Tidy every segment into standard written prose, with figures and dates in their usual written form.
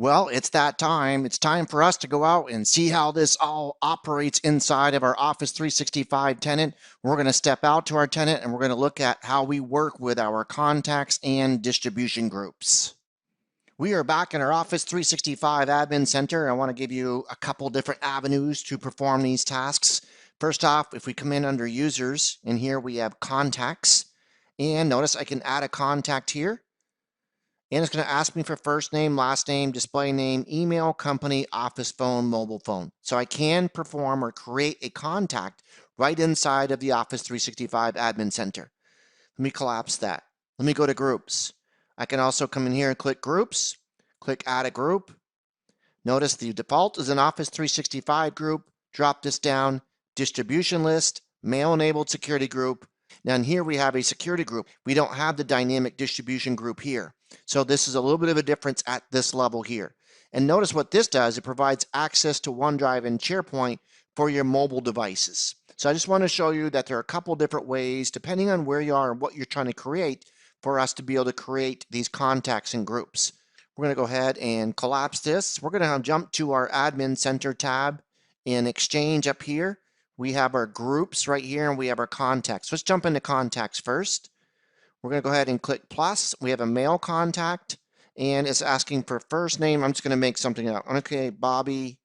Well, it's that time. It's time for us to go out and see how this all operates inside of our Office 365 tenant. We're going to step out to our tenant and we're going to look at how we work with our contacts and distribution groups. We are back in our Office 365 Admin Center. I want to give you a couple different avenues to perform these tasks. First off, if we come in under Users, in here we have Contacts. And notice I can add a contact here. And it's going to ask me for first name, last name, display name, email, company, office phone, mobile phone. So I can perform or create a contact right inside of the Office 365 Admin Center. Let me collapse that. Let me go to groups. I can also come in here and click groups, click add a group. Notice the default is an Office 365 group. Drop this down, distribution list, mail-enabled security group. Now in here we have a security group. We don't have the dynamic distribution group here. So this is a little bit of a difference at this level here. And notice what this does, it provides access to OneDrive and SharePoint for your mobile devices. So I just want to show you that there are a couple different ways, depending on where you are and what you're trying to create, for us to be able to create these contacts and groups. We're going to go ahead and collapse this. We're going to jump to our Admin Center tab. In Exchange up here, we have our groups right here and we have our contacts. Let's jump into contacts first. We're going to go ahead and click plus. We have a mail contact and it's asking for first name. I'm just going to make something up. Okay, Bobby.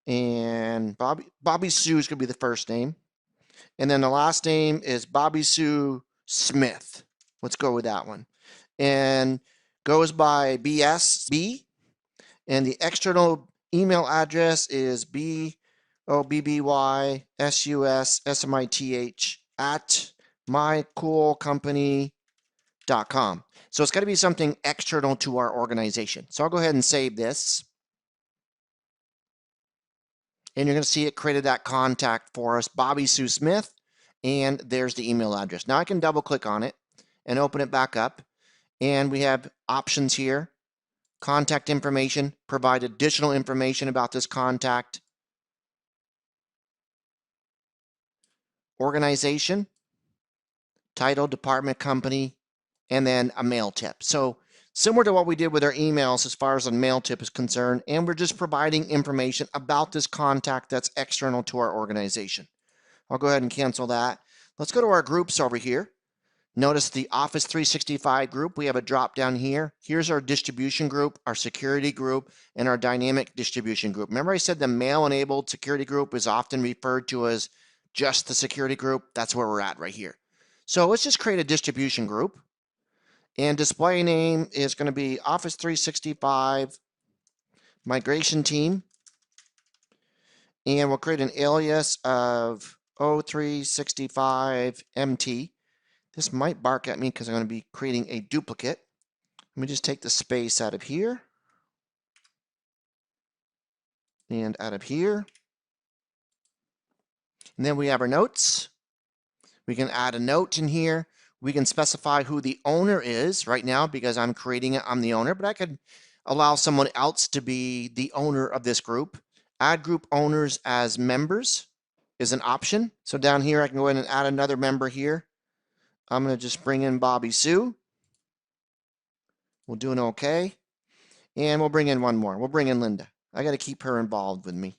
And Bobby Sue is going to be the first name. And then the last name is Bobby Sue Smith. Let's go with that one. And goes by BSB. And the external email address is BOBBYSUSSMITH@mycoolcompany.com. So it's got to be something external to our organization. So I'll go ahead and save this. And you're going to see it created that contact for us, Bobby Sue Smith, and there's the email address. Now I can double click on it and open it back up. And we have options here. Contact information, provide additional information about this contact. Organization, title, department, company, and then a mail tip. So similar to what we did with our emails as far as a mail tip is concerned, and we're just providing information about this contact that's external to our organization. I'll go ahead and cancel that. Let's go to our groups over here. Notice the Office 365 group. We have a drop down here. Here's our distribution group, our security group, and our dynamic distribution group. Remember I said the mail-enabled security group is often referred to as just the security group? That's where we're at right here. So let's just create a distribution group. And display name is going to be Office 365 Migration Team. And we'll create an alias of O365MT. This might bark at me because I'm going to be creating a duplicate. Let me just take the space out of here and out of here. And then we have our notes. We can add a note in here. We can specify who the owner is right now because I'm creating it, I'm the owner, but I could allow someone else to be the owner of this group. Add group owners as members is an option. So down here, I can go ahead and add another member here. I'm going to just bring in Bobby Sue. We'll do an OK. And we'll bring in one more. We'll bring in Linda. I got to keep her involved with me.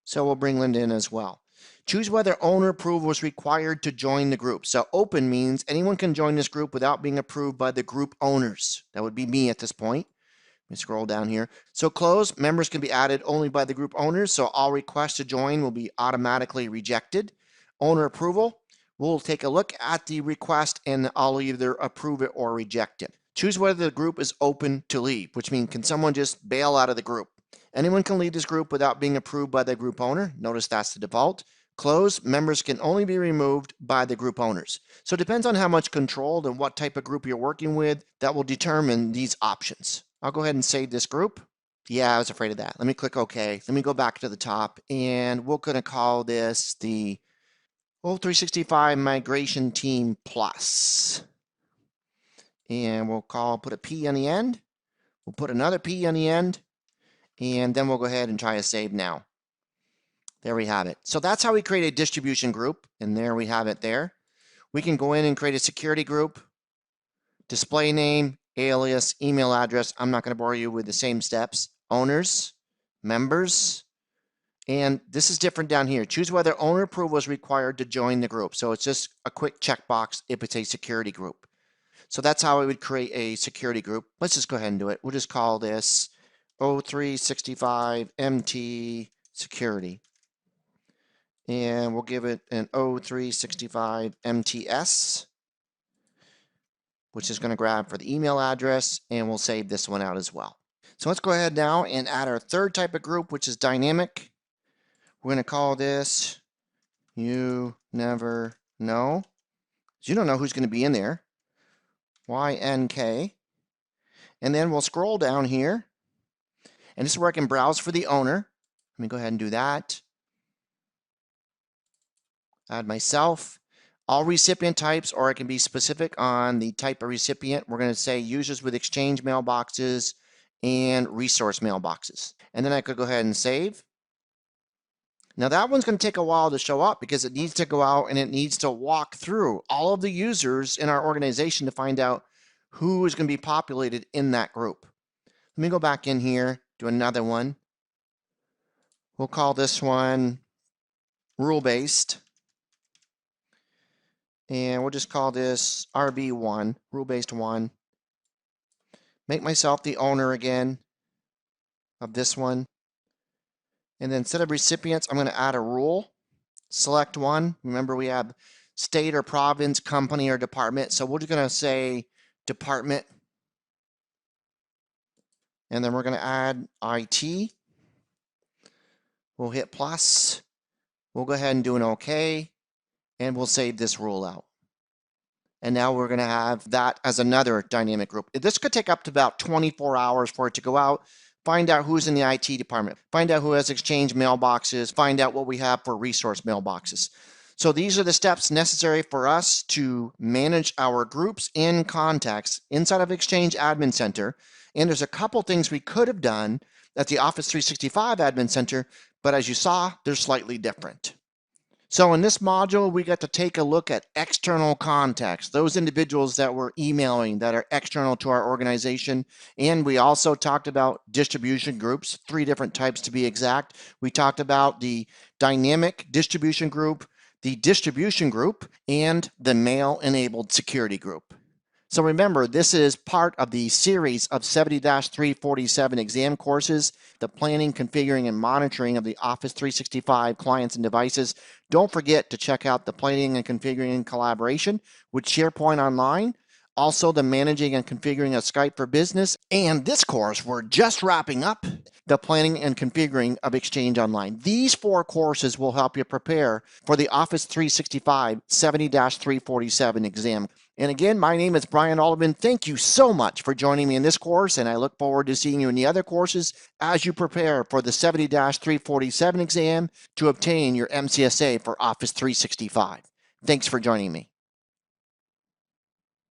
So we'll bring Linda in as well. Choose whether owner approval is required to join the group. So open means anyone can join this group without being approved by the group owners. That would be me at this point. Let me scroll down here. So close, members can be added only by the group owners. So all requests to join will be automatically rejected. Owner approval. We'll take a look at the request and I'll either approve it or reject it. Choose whether the group is open to leave, which means can someone just bail out of the group? Anyone can leave this group without being approved by the group owner. Notice that's the default. Close, members can only be removed by the group owners. So it depends on how much control and what type of group you're working with that will determine these options. I'll go ahead and save this group. Yeah, I was afraid of that. Let me click OK. Let me go back to the top and we're going to call this the O365 Migration Team Plus. And we'll put a P on the end. We'll put another P on the end. And then we'll go ahead and try a save now. There we have it. So that's how we create a distribution group. And there we have it there. We can go in and create a security group, display name, alias, email address. I'm not going to bore you with the same steps. Owners, members, and this is different down here. Choose whether owner approval is required to join the group. So it's just a quick checkbox if it's a security group. So that's how I would create a security group. Let's just go ahead and do it. We'll just call this O365 MT Security. And we'll give it an O365 MTS, which is going to grab for the email address, and we'll save this one out as well. So let's go ahead now and add our third type of group, which is dynamic. We're going to call this You Never Know. You don't know who's going to be in there. YNK. And then we'll scroll down here, and this is where I can browse for the owner. Let me go ahead and do that. Add myself. All recipient types, or it can be specific on the type of recipient. We're going to say users with Exchange mailboxes and resource mailboxes. And then I could go ahead and save. Now that one's going to take a while to show up because it needs to go out and it needs to walk through all of the users in our organization to find out who is going to be populated in that group. Let me go back in here, do another one. We'll call this one rule-based. And we'll just call this RB1, rule-based 1. Make myself the owner again of this one. And then instead of recipients, I'm going to add a rule. Select one. Remember, we have state or province, company, or department. So we're just going to say department. And then we're going to add IT. We'll hit plus. We'll go ahead and do an OK. And we'll save this rule out. And now we're going to have that as another dynamic group. This could take up to about 24 hours for it to go out, find out who's in the IT department, find out who has Exchange mailboxes, find out what we have for resource mailboxes. So these are the steps necessary for us to manage our groups and contacts inside of Exchange Admin Center. And there's a couple things we could have done at the Office 365 Admin Center, but as you saw, they're slightly different. So in this module, we got to take a look at external contacts, those individuals that we're emailing that are external to our organization. And we also talked about distribution groups, 3 different types to be exact. We talked about the dynamic distribution group, the distribution group, and the mail-enabled security group. So remember, this is part of the series of 70-347 exam courses, the planning, configuring, and monitoring of the Office 365 clients and devices. Don't forget to check out the planning and configuring and collaboration with SharePoint Online, also the managing and configuring of Skype for Business, and this course, we're just wrapping up the planning and configuring of Exchange Online. These 4 courses will help you prepare for the Office 365 70-347 exam. And again, my name is Brian Olivan. Thank you so much for joining me in this course, and I look forward to seeing you in the other courses as you prepare for the 70-347 exam to obtain your MCSA for Office 365. Thanks for joining me.